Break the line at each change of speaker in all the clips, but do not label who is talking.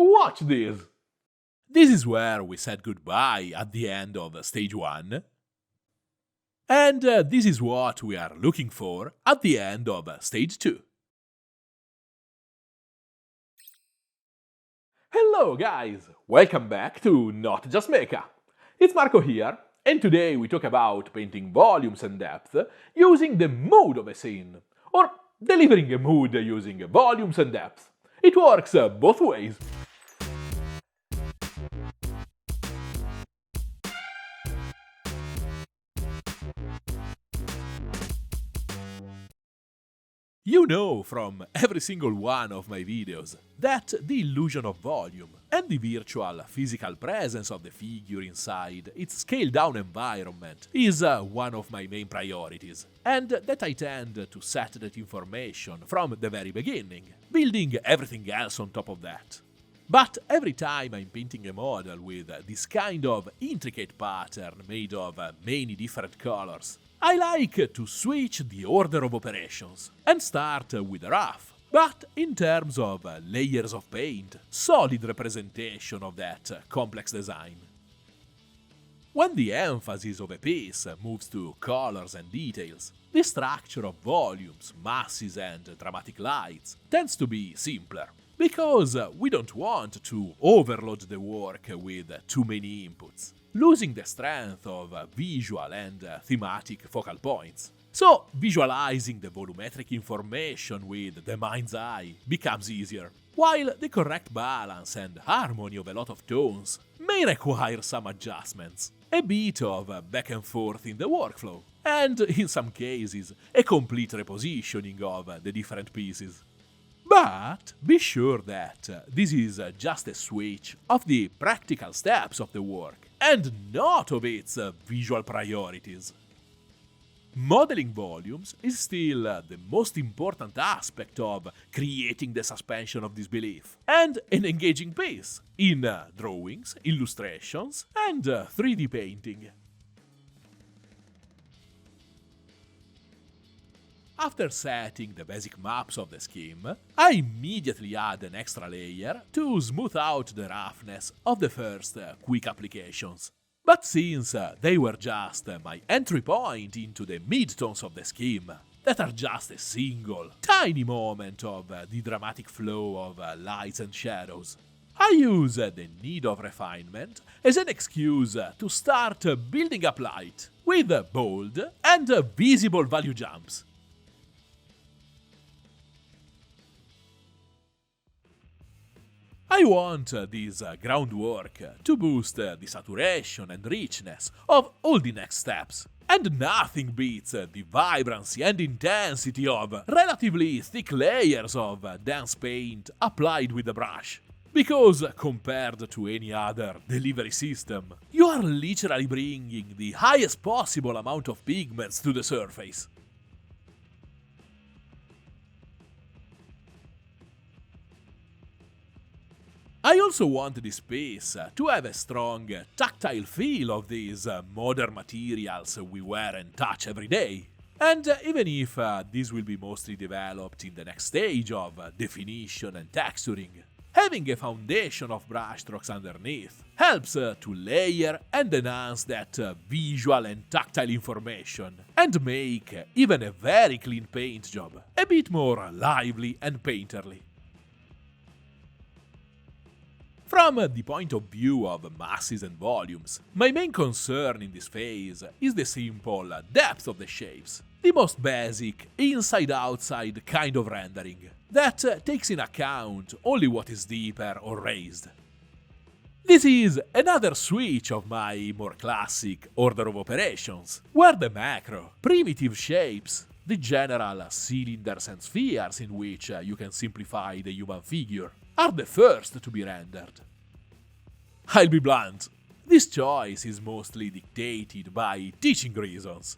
watch this!
This is where we said goodbye at the end of stage 1. And this is what we are looking for at the end of stage 2.
Hello guys! Welcome back to Not Just Mecha. It's Marco here, and today we talk about painting volumes and depth using the mood of a scene, or delivering a mood using volumes and depth. It works both ways.
You know from every single one of my videos that the illusion of volume and the virtual physical presence of the figure inside its scaled-down environment is one of my main priorities, and that I tend to set that information from the very beginning, building everything else on top of that. But every time I'm painting a model with this kind of intricate pattern made of many different colors, I like to switch the order of operations and start with a rough, but in terms of layers of paint, solid representation of that complex design. When the emphasis of a piece moves to colors and details, the structure of volumes, masses and dramatic lights tends to be simpler, because we don't want to overload the work with too many inputs, losing the strength of visual and thematic focal points. So visualizing the volumetric information with the mind's eye becomes easier, while the correct balance and harmony of a lot of tones may require some adjustments, a bit of back and forth in the workflow, and in some cases a complete repositioning of the different pieces. But be sure that this is just a switch of the practical steps of the work, and not of its visual priorities. Modeling volumes is still the most important aspect of creating the suspension of disbelief, and an engaging piece in drawings, illustrations, and 3D painting. After setting the basic maps of the scheme, I immediately add an extra layer to smooth out the roughness of the first quick applications. But since they were just my entry point into the midtones of the scheme, that are just a single, tiny moment of the dramatic flow of lights and shadows, I use the need of refinement as an excuse to start building up light with bold and visible value jumps. I want this groundwork to boost the saturation and richness of all the next steps, and nothing beats the vibrancy and intensity of relatively thick layers of dense paint applied with the brush. Because compared to any other delivery system, you are literally bringing the highest possible amount of pigments to the surface. I also want this piece to have a strong tactile feel of these modern materials we wear and touch every day. And even if this will be mostly developed in the next stage of definition and texturing, having a foundation of brushstrokes underneath helps to layer and enhance that visual and tactile information, and make even a very clean paint job a bit more lively and painterly. From the point of view of masses and volumes, my main concern in this phase is the simple depth of the shapes, the most basic inside-outside kind of rendering, that takes in account only what is deeper or raised. This is another switch of my more classic order of operations, where the macro, primitive shapes, the general cylinders and spheres in which you can simplify the human figure, are the first to be rendered. I'll be blunt, this choice is mostly dictated by teaching reasons.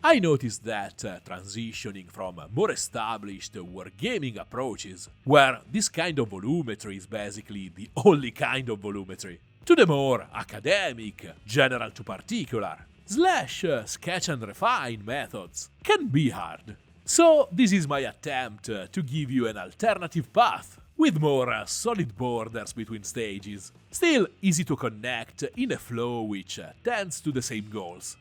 I noticed that transitioning from more established wargaming approaches, where this kind of volumetry is basically the only kind of volumetry, to the more academic, general to particular, / sketch and refine methods, can be hard. So this is my attempt to give you an alternative path with more solid borders between stages, still easy to connect in a flow which tends to the same goals.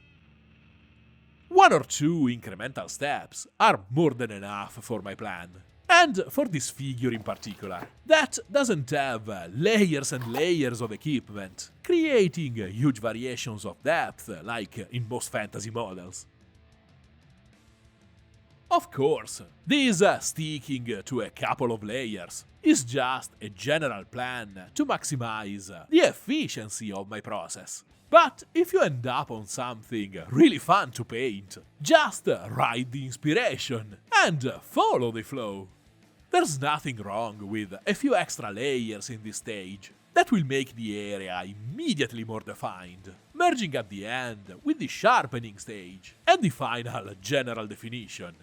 One or two incremental steps are more than enough for my plan. And for this figure in particular, that doesn't have layers and layers of equipment, creating huge variations of depth like in most fantasy models. Of course, this sticking to a couple of layers is just a general plan to maximize the efficiency of my process. But if you end up on something really fun to paint, just ride the inspiration and follow the flow. There's nothing wrong with a few extra layers in this stage that will make the area immediately more defined, merging at the end with the sharpening stage and the final general definition.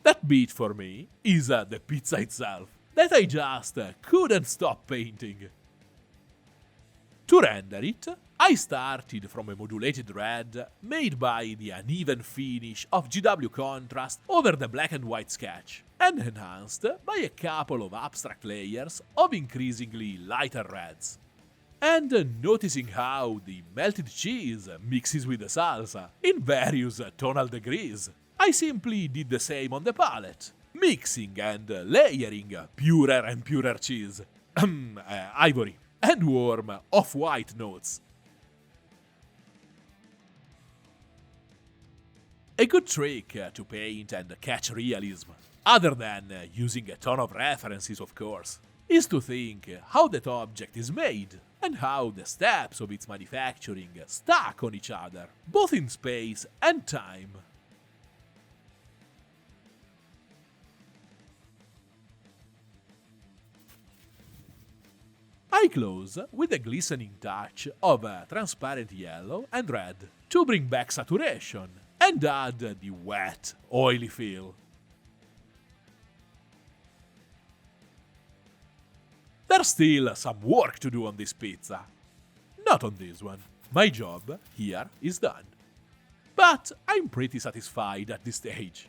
That bit for me is the pizza itself, that I just couldn't stop painting. To render it, I started from a modulated red made by the uneven finish of GW contrast over the black and white sketch, and enhanced by a couple of abstract layers of increasingly lighter reds. And noticing how the melted cheese mixes with the salsa in various tonal degrees, I simply did the same on the palette, mixing and layering purer and purer cheese, ivory, and warm off-white notes. A good trick to paint and catch realism, other than using a ton of references of course, is to think how that object is made and how the steps of its manufacturing stack on each other, both in space and time. I close with a glistening touch of transparent yellow and red to bring back saturation and add the wet, oily feel. There's still some work to do on this pizza. Not on this one. My job here is done. But I'm pretty satisfied at this stage.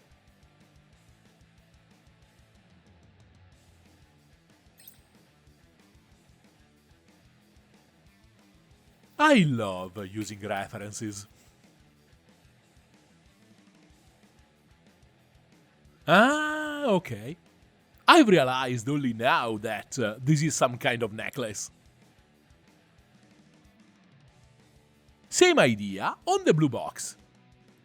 I love using references. Ah, okay. I've realized only now that this is some kind of necklace. Same idea on the blue box,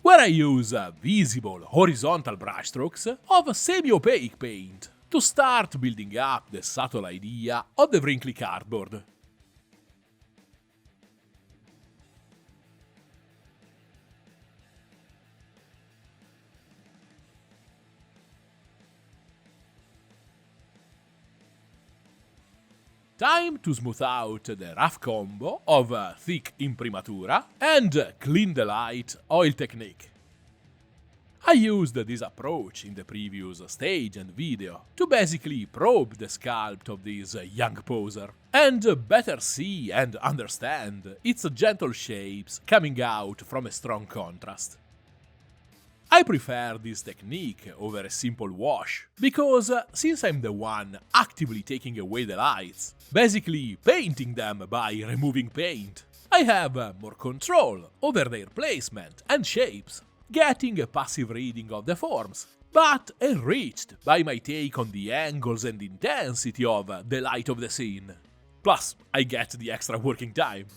where I use visible horizontal brushstrokes of semi-opaque paint to start building up the subtle idea of the wrinkly cardboard. Time to smooth out the rough combo of thick imprimatura and clean the light oil technique. I used this approach in the previous stage and video to basically probe the sculpt of this young poser and better see and understand its gentle shapes coming out from a strong contrast. I prefer this technique over a simple wash, because since I'm the one actively taking away the lights, basically painting them by removing paint, I have more control over their placement and shapes, getting a passive reading of the forms, but enriched by my take on the angles and intensity of the light of the scene. Plus, I get the extra working time.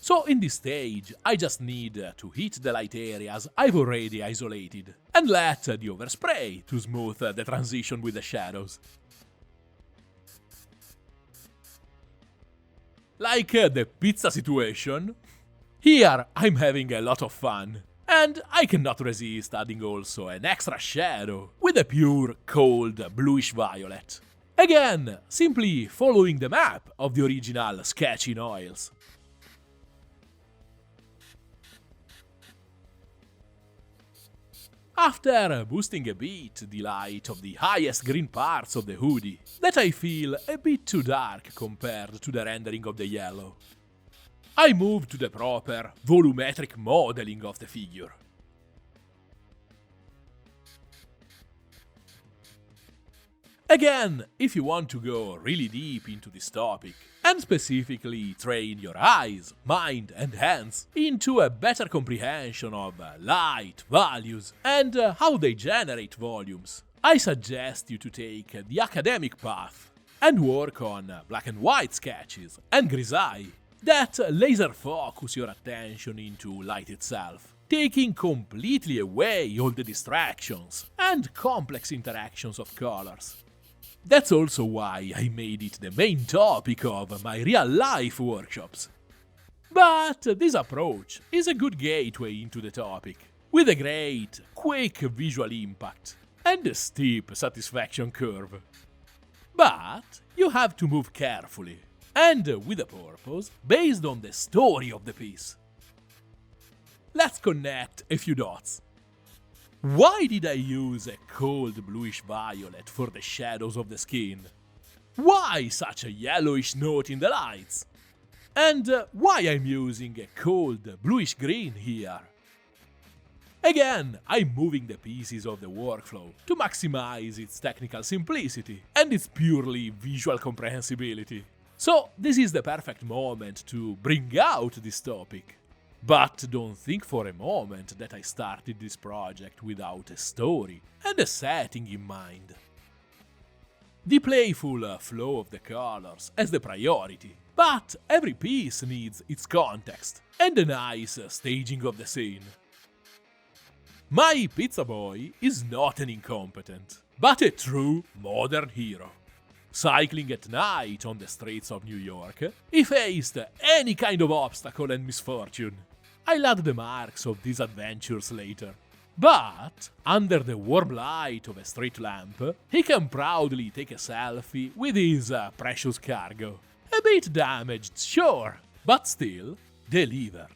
So in this stage, I just need to hit the light areas I've already isolated, and let the overspray to smooth the transition with the shadows. Like the pizza situation, here I'm having a lot of fun, and I cannot resist adding also an extra shadow with a pure, cold, bluish violet. Again, simply following the map of the original sketch in oils. After boosting a bit the light of the highest green parts of the hoodie, that I feel a bit too dark compared to the rendering of the yellow, I move to the proper volumetric modeling of the figure. . Again, if you want to go really deep into this topic, and specifically train your eyes, mind and hands into a better comprehension of light, values, and how they generate volumes, I suggest you to take the academic path and work on black and white sketches and grisaille that laser focus your attention into light itself, taking completely away all the distractions and complex interactions of colors. That's also why I made it the main topic of my real-life workshops. But this approach is a good gateway into the topic, with a great, quick visual impact and a steep satisfaction curve. But you have to move carefully, and with a purpose based on the story of the piece. Let's connect a few dots. Why did I use a cold bluish violet for the shadows of the skin? Why such a yellowish note in the lights? And why I'm using a cold bluish green here? Again, I'm moving the pieces of the workflow to maximize its technical simplicity and its purely visual comprehensibility. So this is the perfect moment to bring out this topic. But don't think for a moment that I started this project without a story and a setting in mind. The playful flow of the colors has the priority, but every piece needs its context and a nice staging of the scene. My pizza boy is not an incompetent, but a true modern hero. Cycling at night on the streets of New York, he faced any kind of obstacle and misfortune. I left the marks of these adventures later. But, under the warm light of a street lamp, he can proudly take a selfie with his precious cargo. A bit damaged, sure, but still delivered.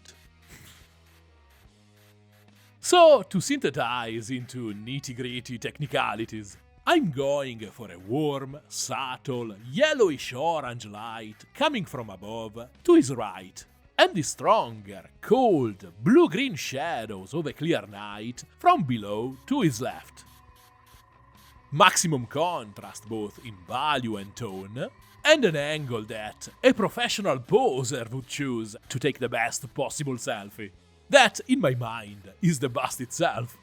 So, to synthesize into nitty-gritty technicalities, I'm going for a warm, subtle, yellowish-orange light coming from above to his right, and the stronger, cold, blue-green shadows of a clear night from below to his left. Maximum contrast both in value and tone, and an angle that a professional poser would choose to take the best possible selfie. That, in my mind, is the bust itself.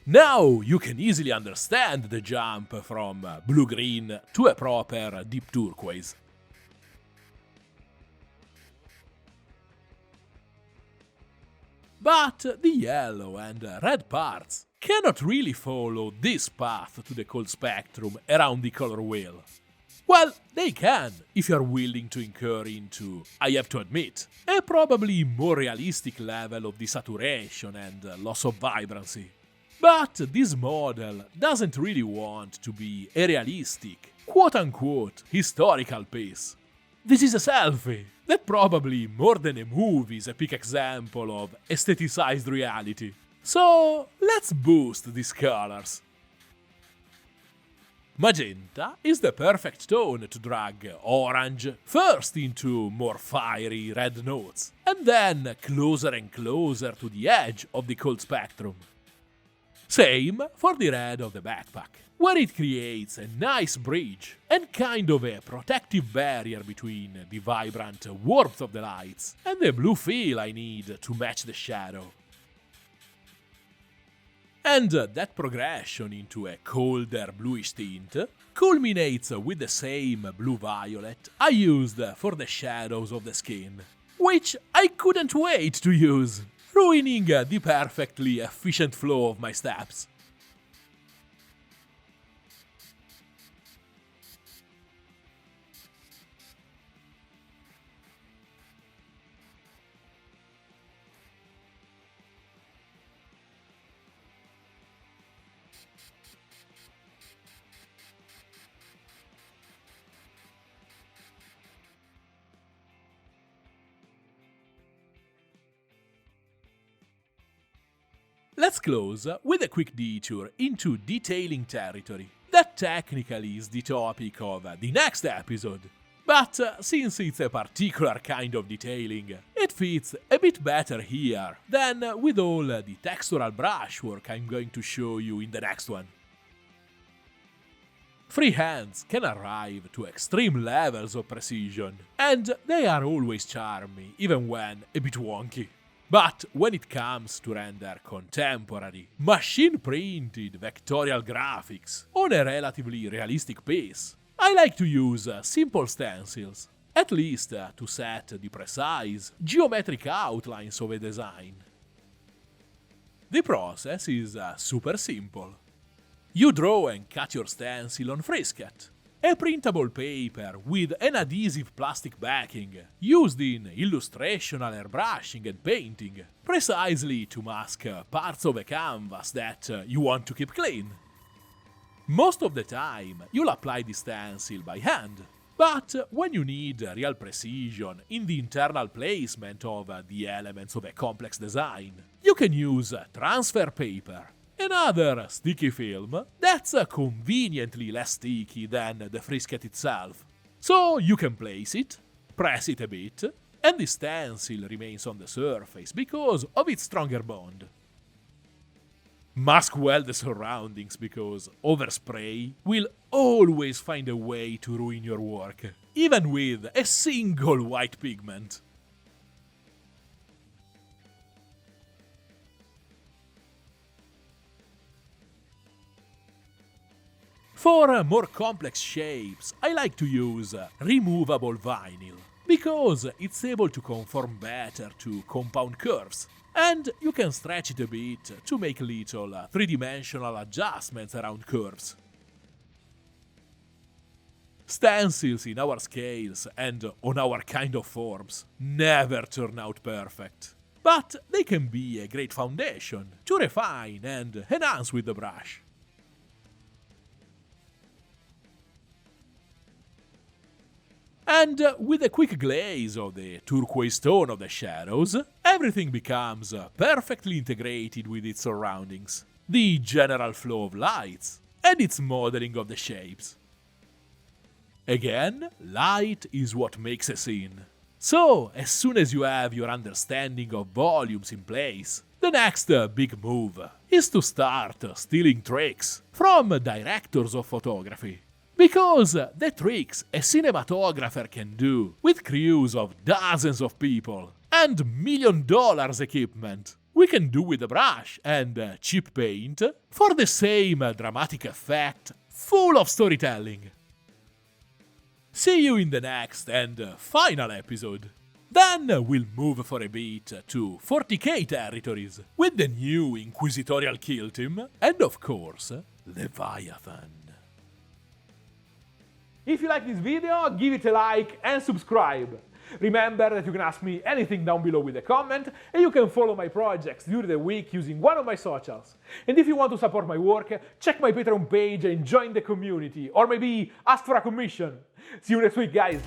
Now you can easily understand the jump from blue-green to a proper deep turquoise. But the yellow and red parts cannot really follow this path to the cold spectrum around the color wheel. Well, they can, if you're willing to incur into, I have to admit, a probably more realistic level of desaturation and loss of vibrancy. But this model doesn't really want to be a realistic, quote-unquote, historical piece. This is a selfie that probably more than a movie is a peak example of aestheticized reality. So let's boost these colors. Magenta is the perfect tone to drag orange first into more fiery red notes, and then closer and closer to the edge of the cold spectrum. Same for the red of the backpack, where it creates a nice bridge and kind of a protective barrier between the vibrant warmth of the lights and the blue feel I need to match the shadow. And that progression into a colder bluish tint culminates with the same blue-violet I used for the shadows of the skin, which I couldn't wait to use, ruining the perfectly efficient flow of my steps. Let's close with a quick detour into detailing territory. That technically is the topic of the next episode. But since it's a particular kind of detailing, it fits a bit better here than with all the textural brushwork I'm going to show you in the next one. Free hands can arrive to extreme levels of precision, and they are always charming, even when a bit wonky. But when it comes to render contemporary, machine-printed vectorial graphics on a relatively realistic pace, I like to use simple stencils, at least to set the precise, geometric outlines of a design. The process is super simple. You draw and cut your stencil on Frisket, a printable paper with an adhesive plastic backing used in illustrational airbrushing and painting, precisely to mask parts of a canvas that you want to keep clean. Most of the time, you'll apply the stencil by hand, but when you need real precision in the internal placement of the elements of a complex design, you can use transfer paper, another sticky film that's conveniently less sticky than the Frisket itself. So you can place it, press it a bit, and the stencil remains on the surface because of its stronger bond. Mask well the surroundings because overspray will always find a way to ruin your work, even with a single white pigment. For more complex shapes, I like to use removable vinyl, because it's able to conform better to compound curves, and you can stretch it a bit to make little three-dimensional adjustments around curves. Stencils in our scales and on our kind of forms never turn out perfect, but they can be a great foundation to refine and enhance with the brush. And with a quick glaze of the turquoise tone of the shadows, everything becomes perfectly integrated with its surroundings, the general flow of lights, and its modeling of the shapes. Again, light is what makes a scene. So, as soon as you have your understanding of volumes in place, the next big move is to start stealing tricks from directors of photography. Because the tricks a cinematographer can do with crews of dozens of people and $1 million equipment, we can do with a brush and cheap paint for the same dramatic effect, full of storytelling. See you in the next and final episode. Then we'll move for a bit to 40k territories with the new inquisitorial kill team and of course, Leviathan.
If you like this video, give it a like and subscribe. Remember that you can ask me anything down below with a comment, and you can follow my projects during the week using one of my socials. And if you want to support my work, check my Patreon page and join the community, or maybe ask for a commission. See you next week, guys!